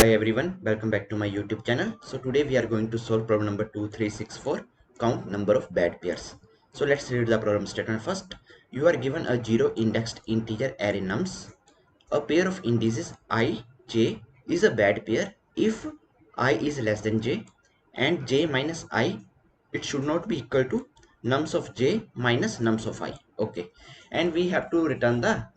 Hi everyone, welcome back to my YouTube channel. So today we are going to solve problem number 2364, count number of bad pairs. So let's read the problem statement first. You are given a zero indexed integer array nums. A pair of indices I, j is a bad pair if I is less than j and j minus I, it should not be equal to nums of j minus nums of I. Okay, and we have to return the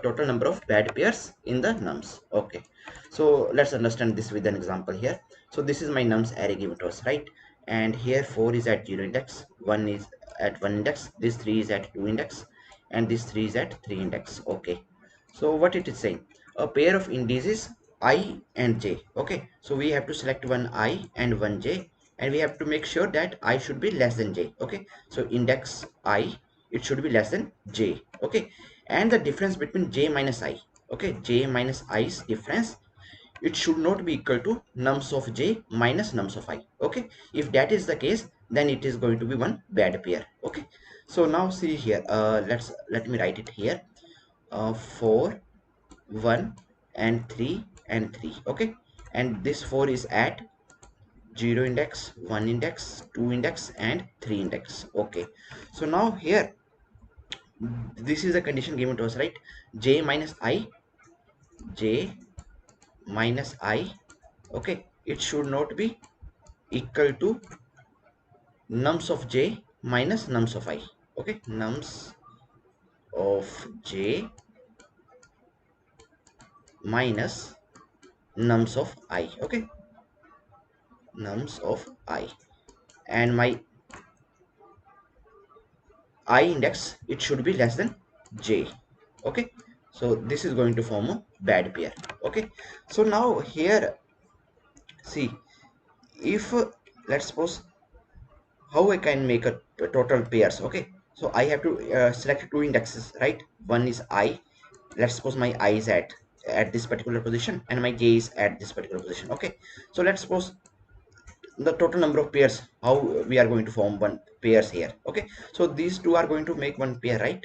total number of bad pairs in the nums. Okay, so let's understand this with an example here. So this is my nums array given to us, right? And here 4 is at 0 index, 1 is at 1 index, this 3 is at 2 index, and this 3 is at 3 index. Okay, so what it is saying, a pair of indices I and j. Okay, so we have to select one I and one j, and we have to make sure that I should be less than j. Okay, so index I, it should be less than j. Okay, and the difference between j minus I, okay, j minus i's difference, it should not be equal to nums of j minus nums of I. Okay, if that is the case, then it is going to be one bad pair. Okay, so now see here, let me write it here. 4, 1 and 3 and 3. Okay, and this 4 is at 0 index, 1 index, 2 index and 3 index. Okay, so now here this is a condition given to us, right? J minus I, j minus I, okay, it should not be equal to nums of j minus nums of I. Okay, nums of j minus nums of I. Okay, nums of I, and my I index, it should be less than j. Okay, so this is going to form a bad pair. Okay, so now here see, if let's suppose how I can make a total pairs. Okay, so I have to select two indexes, right? One is I, let's suppose my I is at this particular position and my j is at this particular position. Okay, so let's suppose the total number of pairs, how we are going to form one pairs here. Okay, so these two are going to make one pair, right?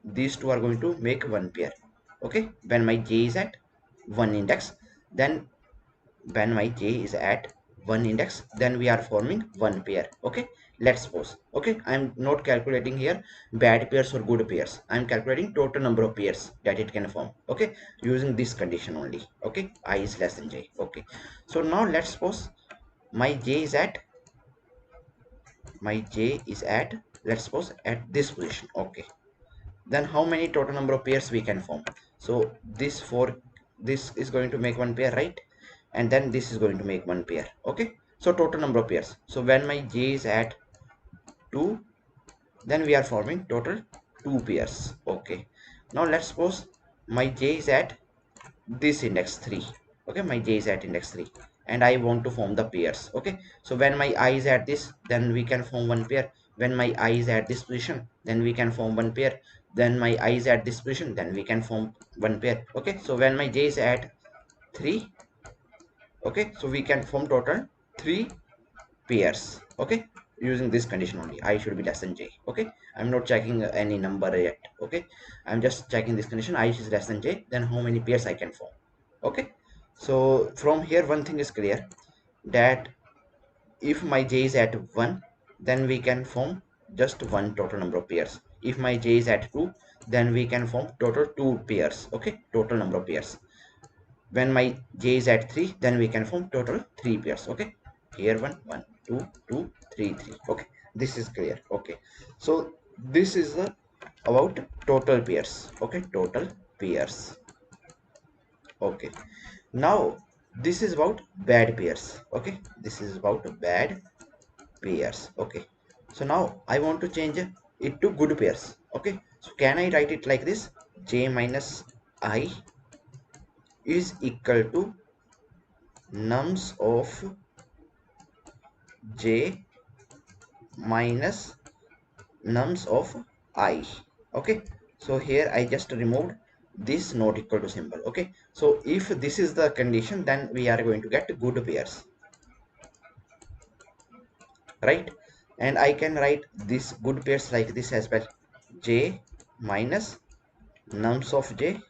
These two are going to make one pair. Okay, when my j is at one index, then when my j is at one index, then we are forming one pair. Okay, let's suppose, okay, I'm not calculating here bad pairs or good pairs, I'm calculating total number of pairs that it can form. Okay, using this condition only. Okay, I is less than j. Okay, so now let's suppose my j is at let's suppose at this position. Okay, then how many total number of pairs we can form? So this this is going to make one pair, right? And then this is going to make one pair. Okay, so total number of pairs, so when my j is at 2, then we are forming total 2 pairs. Okay, now let's suppose my j is at this index 3. Okay, my j is at index 3 and I want to form the pairs. Okay, so when my I is at this, then we can form one pair. When my I is at this position, then we can form one pair. Then my I is at this position, then we can form one pair. Okay, so when my j is at 3, okay, so we can form total 3 pairs. Okay, using this condition only, I should be less than j. Okay, I'm not checking any number yet. Okay, I'm just checking this condition, I is less than j, then how many pairs I can form. Okay, so from here one thing is clear, that if my j is at 1, then we can form just one total number of pairs. If my j is at 2, then we can form total 2 pairs. Okay, total number of pairs. When my j is at 3, then we can form total 3 pairs. Okay, here 1 1 2 2 3 3. Okay, this is clear. Okay, so this is the about total pairs. Okay, total pairs. Okay, now this is about bad pairs. Okay, this is about bad pairs. Okay, so now I want to change it to good pairs. Okay, so can I write it like this? J minus I is equal to nums of j minus nums of I. Okay, so here I just removed this not equal to symbol. Okay, so if this is the condition, then we are going to get good pairs, right? And I can write this good pairs like this as well: j minus nums of j.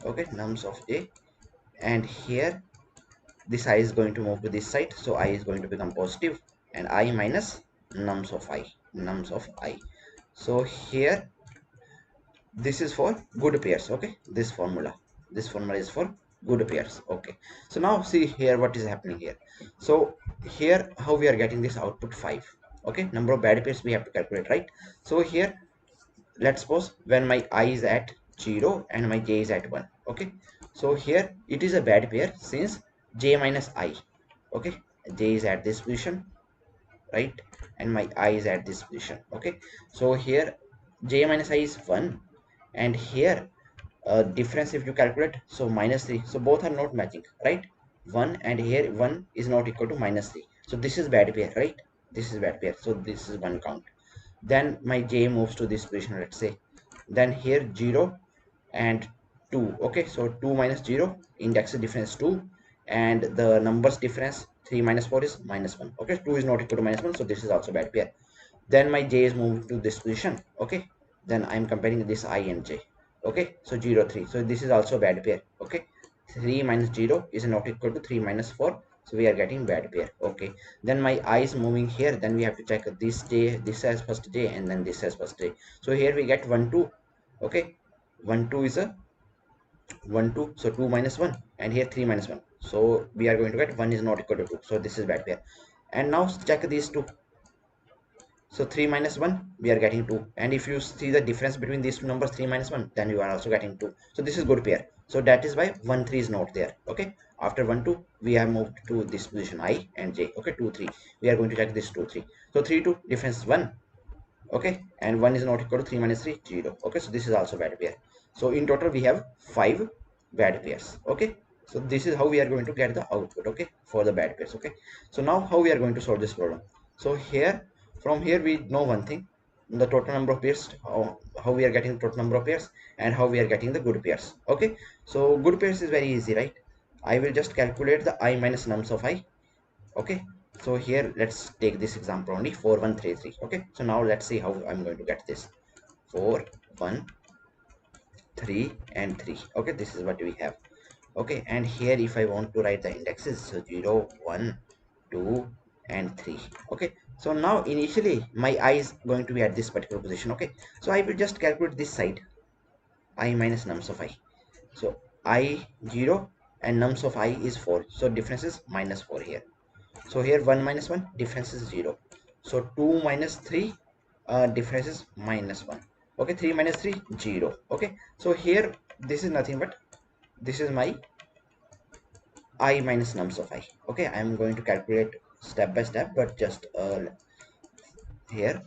Okay, nums of j and here this I is going to move to this side, so I is going to become positive, and I minus nums of I, nums of I. So here this is for good pairs. Okay, this formula is for good pairs. Okay, so now see here what is happening here. So here how we are getting this output 5. Okay, number of bad pairs we have to calculate, right? So here let's suppose when my I is at 0 and my j is at 1. Okay, so here it is a bad pair since j minus I. Okay, j is at this position, right, and my I is at this position. Okay, so here j minus I is 1, and here difference if you calculate, so minus 3, so both are not matching, right? 1 and here 1 is not equal to minus 3, so this is bad pair, right? This is bad pair, so this is one count. Then my j moves to this position, let's say. Then here 0 and 2. Okay, so 2 minus 0, index difference 2, and the numbers difference 3 minus 4 is minus 1. Okay, 2 is not equal to minus 1, so this is also bad pair. Then my j is moved to this position. Okay, then I'm comparing this I and j. Okay, so 0 3, so this is also bad pair. Okay, 3 minus 0 is not equal to 3 minus 4, so we are getting bad pair. Okay, then my I is moving here, then we have to check this j, this as first j, and then this as first j. So here we get 1 2. Okay, 1 2 is a 1 2, so 2 minus 1, and here 3 minus 1, so we are going to get 1 is not equal to 2, so this is bad pair. And now check these two. So 3 minus 1, we are getting 2. And if you see the difference between these two numbers, 3 minus 1, then you are also getting 2. So this is good pair. So that is why 1 3 is not there. Okay, after 1 2, we have moved to this position I and j. Okay, 2 3, we are going to check this 2 3. So 3 2, difference is 1. Okay, and 1 is not equal to 3 minus 3, 0. Okay, so this is also bad pair. So in total we have 5 bad pairs. Okay, so this is how we are going to get the output, okay, for the bad pairs. Okay, so now how we are going to solve this problem. So here, from here we know one thing, the total number of pairs, how we are getting the total number of pairs, and how we are getting the good pairs. Okay, so good pairs is very easy, right? I will just calculate the I minus nums of I. Okay, so here let's take this example only, 4133. Okay, so now let's see how I'm going to get this. 4 1 3 and 3. Okay, this is what we have. Okay, and here if I want to write the indexes, so 0 1 2 and 3. Okay, so now initially my I is going to be at this particular position. Okay, so I will just calculate this side, I minus nums of I. So I 0 and nums of I is 4, so difference is minus 4 here. So here 1 minus 1, difference is 0. So 2 minus 3, difference is minus 1. Okay, 3 minus 3, 0. Okay, so here this is nothing but this is my I minus nums of I. Okay, I am going to calculate step by step, but just here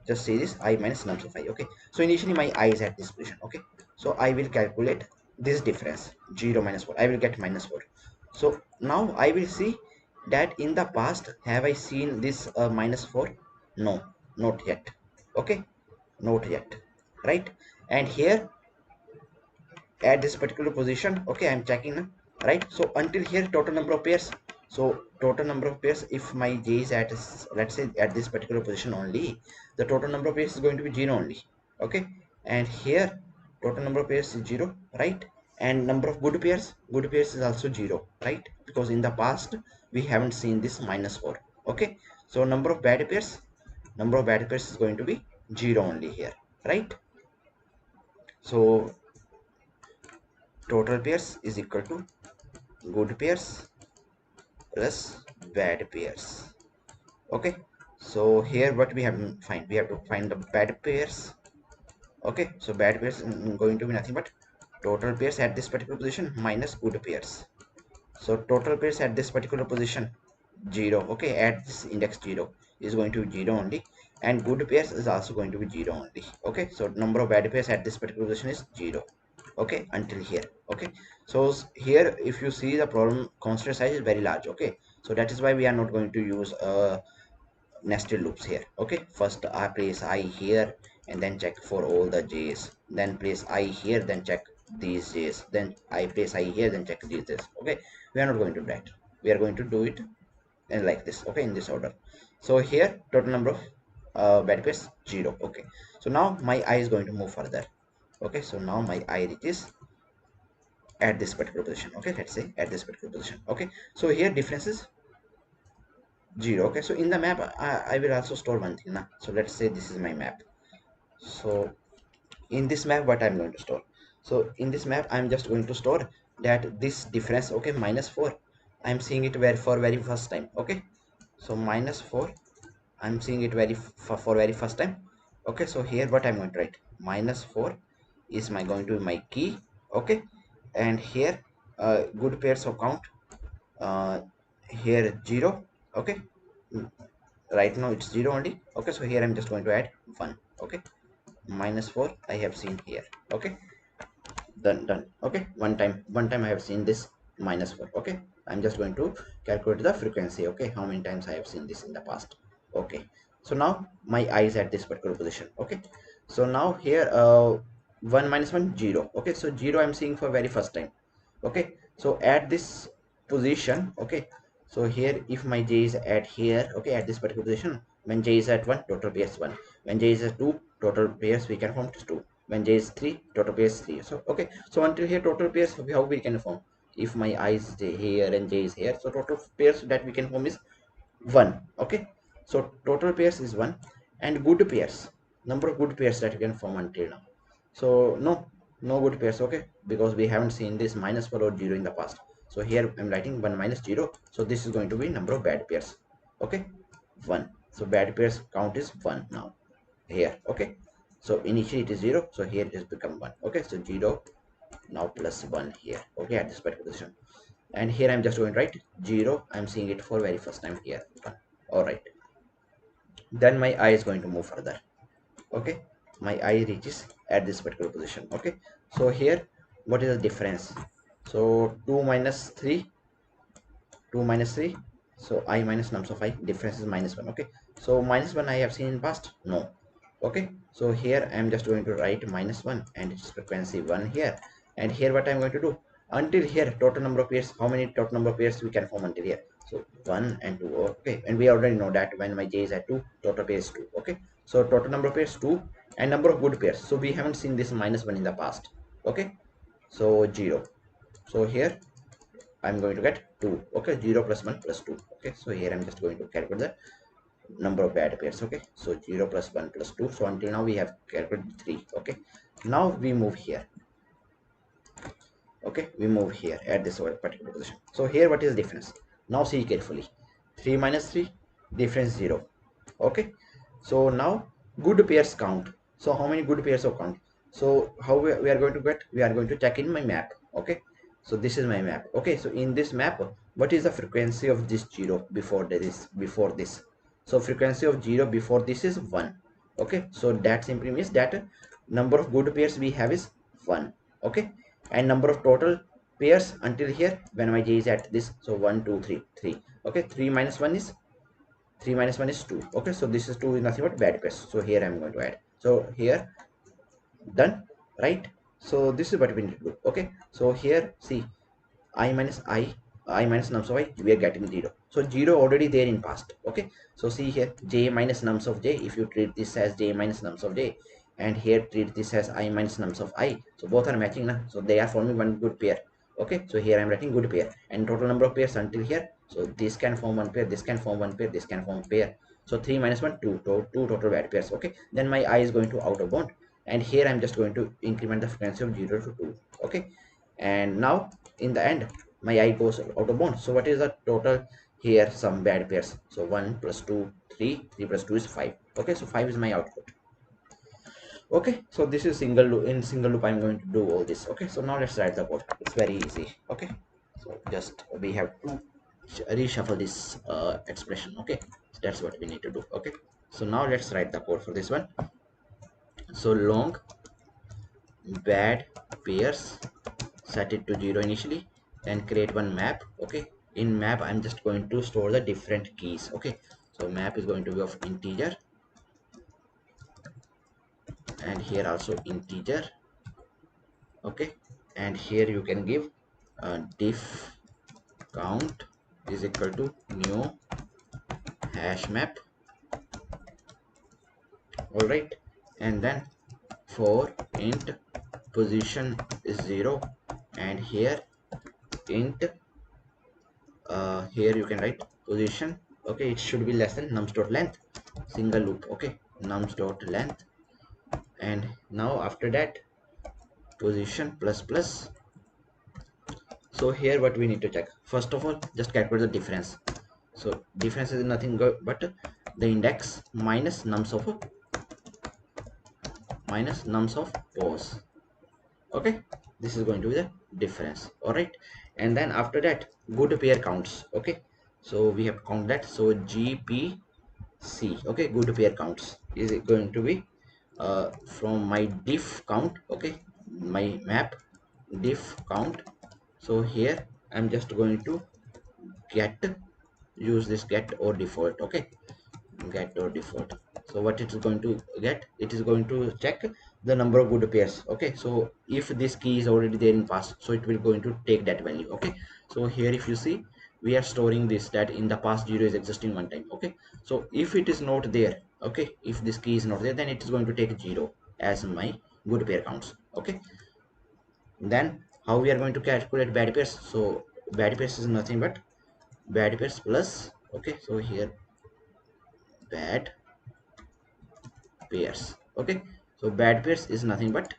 just see this I minus nums of I. Okay, so initially my I is at this position. Okay, so I will calculate this difference, 0 minus 4, I will get minus 4. So now I will see that in the past have I seen this minus 4? No, not yet. Okay, not yet, right? And here at this particular position, okay, I'm checking now, right? So until here total number of pairs, so total number of pairs, if my j is at, let's say at this particular position only, the total number of pairs is going to be 0 only. Okay, and here total number of pairs is 0, right? And number of good pairs is also 0, right? Because in the past we haven't seen this minus 4. Okay, so number of bad pairs is going to be 0 only here, right? So total pairs is equal to good pairs plus bad pairs. Okay, so here what we have to find, we have to find the bad pairs. Okay, so bad pairs is going to be nothing but total pairs at this particular position minus good pairs. So total pairs at this particular position 0. Okay, at this index 0 is going to be 0 only, and good pairs is also going to be 0 only. Okay, so number of bad pairs at this particular position is 0. Okay, until here. Okay, so here if you see the problem constant size is very large. Okay, so that is why we are not going to use nested loops here. Okay, first I place I here and then check for all the j's, then place I here, then check these j's, then I place I here, then check these j's. Okay, we are not going to do that, we are going to do it and like this. Okay, in this order. So here total number of bad pairs 0. Okay, so now my I is going to move further. Okay, so now my I reaches at this particular position. Okay, let's say at this particular position. Okay, so here difference is 0. Okay, so in the map I will also store one thing now. So let's say this is my map. So in this map what I'm going to store, so in this map I'm just going to store that this difference, okay, -4, I'm seeing it for very first time. Okay, so -4 I'm seeing it for very first time. Okay, so here what I'm going to write, -4 is my going to be my key. Okay, and here good pairs of count, uh, here 0. Okay, right now it's 0 only. Okay, so here I'm just going to add 1. Okay, -4 I have seen here. Okay, done. Okay, one time I have seen this -4. Okay, I'm just going to calculate the frequency. Okay, how many times I have seen this in the past. Okay, so now my eye is at this particular position. Okay, so now here 1 minus 1 0. Okay, so 0 I'm seeing for very first time. Okay, so at this position, okay, so here if my j is at here, okay, at this particular position, when j is at 1, total pairs 1. When j is at 2, total pairs we can form is 2. When j is 3, total pairs 3. So okay, so until here total pairs how we can form, if my I is here and j is here, so total pairs that we can form is 1. Okay, so total pairs is 1. And good pairs, number of good pairs that you can form until now, so no good pairs. Okay, because we haven't seen this -4 or 0 in the past. So here I'm writing 1 minus 0, so this is going to be number of bad pairs. Okay, 1. So bad pairs count is 1 now here. Okay, so initially it is 0, so here it has become 1. Okay, so 0 now plus 1 here. Okay, at this particular position, and here I'm just going to write 0, I'm seeing it for very first time here. 1. All right, then my eye is going to move further. Okay, my eye reaches at this particular position. Okay, so here what is the difference, so 2 minus 3, 2 minus 3, so I minus nums of I, difference is -1. Okay, so -1 I have seen in past, no. Okay, so here I am just going to write -1 and its frequency 1 here. And here what I'm going to do, until here total number of pairs, how many total number of pairs we can form until here, so 1 and 2. Okay, and we already know that when my j is at 2, total pairs 2. Okay, so total number of pairs 2, and number of good pairs, so we haven't seen this -1 in the past. Okay, so 0. So here I'm going to get 2. Okay, 0 plus 1 plus 2. Okay, so here I'm just going to calculate the number of bad pairs. Okay, so 0 plus 1 plus 2. So until now we have calculated 3. Okay, now we move here. Okay, we move here at this particular position. So here what is the difference, now see carefully, 3 minus 3, difference 0. Okay, so now good pairs count, so how many good pairs of count, so how we are going to get, we are going to check in my map. Okay, so this is my map. Okay, so in this map what is the frequency of this 0 before this, so frequency of 0 before this is 1. Okay, so that simply means that number of good pairs we have is 1. Okay, and number of total pairs until here when my j is at this, so 1 2 3 3. Okay, 3 minus 1 is 2. Okay, so this is 2 is nothing but bad pairs, so here I'm going to add. So here done, right? So this is what we need to do. Okay, so here see, I minus I minus nums of I, we are getting 0. So 0 already there in past. Okay, so see here, j minus nums of j, if you treat this as j minus nums of j, and here treat this as I minus nums of I, so both are matching now, so they are forming one good pair. Okay, so here I'm writing good pair, and total number of pairs until here, so this can form one pair, this can form one pair, this can form pair. So 3 minus 1 2, 2 total bad pairs. Okay, then my I is going to out of bound, and here I'm just going to increment the frequency of 0 to 2. Okay, and now in the end my I goes out of bound. So what is the total here, some bad pairs, so 1 plus 2 3, 3 plus 2 is 5. Okay, so 5 is my output. Okay, so this is single loop, in single loop I'm going to do all this. Okay, so now let's write the code, it's very easy. Okay, so just we have to reshuffle this expression. Okay, so that's what we need to do. Okay, so now let's write the code for this one. So long bad pairs, set it to 0 initially, and create one map. Okay, in map I'm just going to store the different keys. Okay, so map is going to be of integer, and here also integer. Okay, and here you can give diff count is equal to new hash map. All right, and then for int position is 0, and here int, here you can write position. Okay, it should be less than nums dot length, single loop. Okay, nums dot length, and now after that position plus plus. So here what we need to check, first of all, just calculate the difference. So difference is nothing but the index minus nums of pose. Okay, this is going to be the difference. All right, and then after that good pair counts. Okay, so we have to count that. So gpc, okay, good pair counts is it going to be from my diff count. Okay, my map diff count. So here I'm just going to get, use this get or default. Okay, get or default. So what it is going to get, it is going to check the number of good pairs. Okay, so if this key is already there in past, so it will going to take that value. Okay, so here if you see, we are storing this that in the past 0 is existing one time. Okay, so if it is not there, okay, if this key is not there, then it is going to take 0 as my good pair counts. Okay, then how we are going to calculate bad pairs? So bad pairs is nothing but bad pairs plus, okay, so here bad pairs. Okay, so bad pairs is nothing but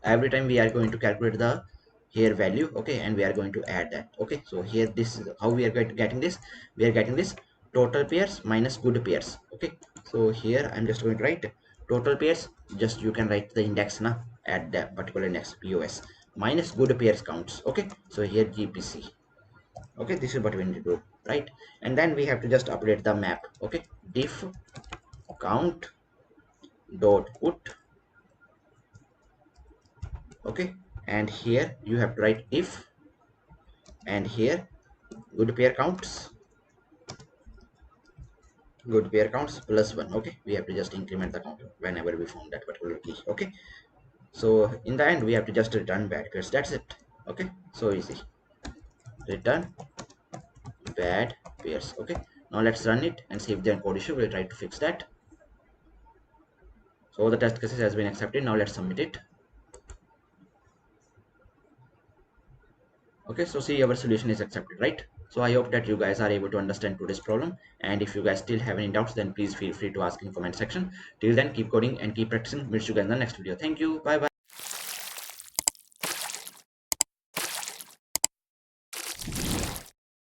every time we are going to calculate the here value. Okay, and we are going to add that. Okay, so here this is how we are getting this. We are getting this total pairs minus good pairs. Okay, so here I'm just going to write total pairs, just you can write the index now at that particular index pos minus good pairs counts. Okay, so here gpc. Okay, this is what we need to do, right? And then we have to just update the map. Okay, diff count dot put. Okay, and here you have to write if, and here good pair counts, good pair counts plus 1. Okay, we have to just increment the count whenever we found that particular key. Okay, so in the end we have to just return bad pairs. That's it. Okay, so easy, return bad pairs. Okay, now let's run it and see if the code issue. We'll try to fix that. So the test cases has been accepted. Now let's submit it. Okay, so see, our solution is accepted, right? So I hope that you guys are able to understand today's problem, and if you guys still have any doubts, then please feel free to ask in comment section. Till then, keep coding and keep practicing. Meet you guys in the next video. Thank you. Bye bye.